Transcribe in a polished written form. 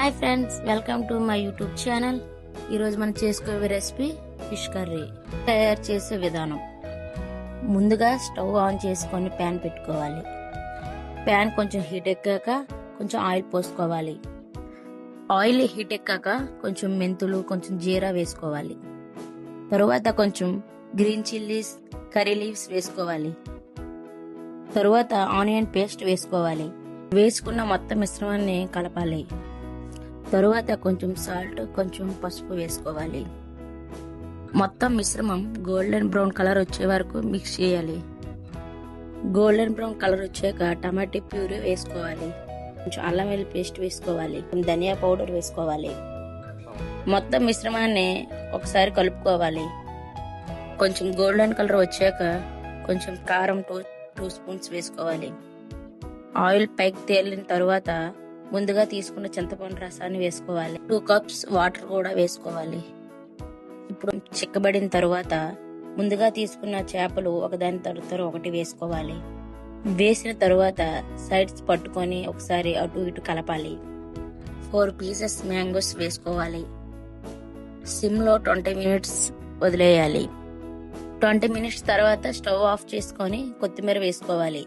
Hi friends, welcome to my YouTube channel. ఈరోజు మనం చేసుకోవే recipe fish curry. తయారు చేసే విధానం: ముందుగా స్టవ్ ఆన్ చేసుకొని ప్యాన్ పెట్టుకోవాలి. ప్యాన్ కొంచెం హీట్ ఎక్కాక కొంచెం ఆయిల్ పోసుకోవాలి. ఆయిల్ హీట్ ఎక్కాక కొంచెం మెంతులు, కొంచెం జీరా వేసుకోవాలి. తరువాత కొంచెం గ్రీన్ చిల్లీస్, కర్రీ లీవ్స్ వేసుకోవాలి. తరువాత ఆనియన్ పేస్ట్ వేసుకోవాలి. వేసుకున్న మొత్తం మిశ్రమాన్ని కలపాలి. తరువాత కొంచెం సాల్ట్, కొంచెం పసుపు వేసుకోవాలి. మొత్తం మిశ్రమం గోల్డెన్ బ్రౌన్ కలర్ వచ్చే వరకు మిక్స్ చేయాలి. గోల్డెన్ బ్రౌన్ కలర్ వచ్చాక టమాటో ప్యూరీ వేసుకోవాలి. కొంచెం అల్లం వెల్లుల్లి పేస్ట్ వేసుకోవాలి. ధనియా పౌడర్ వేసుకోవాలి. మొత్తం మిశ్రమాన్ని ఒకసారి కలుపుకోవాలి. కొంచెం గోల్డెన్ కలర్ వచ్చాక కొంచెం కారం 2 స్పూన్స్ వేసుకోవాలి. ఆయిల్ పైకి తేలిన తరువాత ముందుగా తీసుకున్న చింతపండు రసాన్ని వేసుకోవాలి. 2 కప్స్ వాటర్ కూడా వేసుకోవాలి. ఇప్పుడు చిక్కబడిన తరువాత ముందుగా తీసుకున్న చేపలు ఒకదాని తర్వాత ఒకటి వేసుకోవాలి. వేసిన తరువాత సైడ్స్ పట్టుకొని ఒకసారి అటు ఇటు కలపాలి. 4 పీసెస్ మ్యాంగోస్ వేసుకోవాలి. సిమ్ లో 20 మినిట్స్ వదిలేయాలి. 20 మినిట్స్ తర్వాత స్టవ్ ఆఫ్ చేసుకొని కొత్తిమీర వేసుకోవాలి.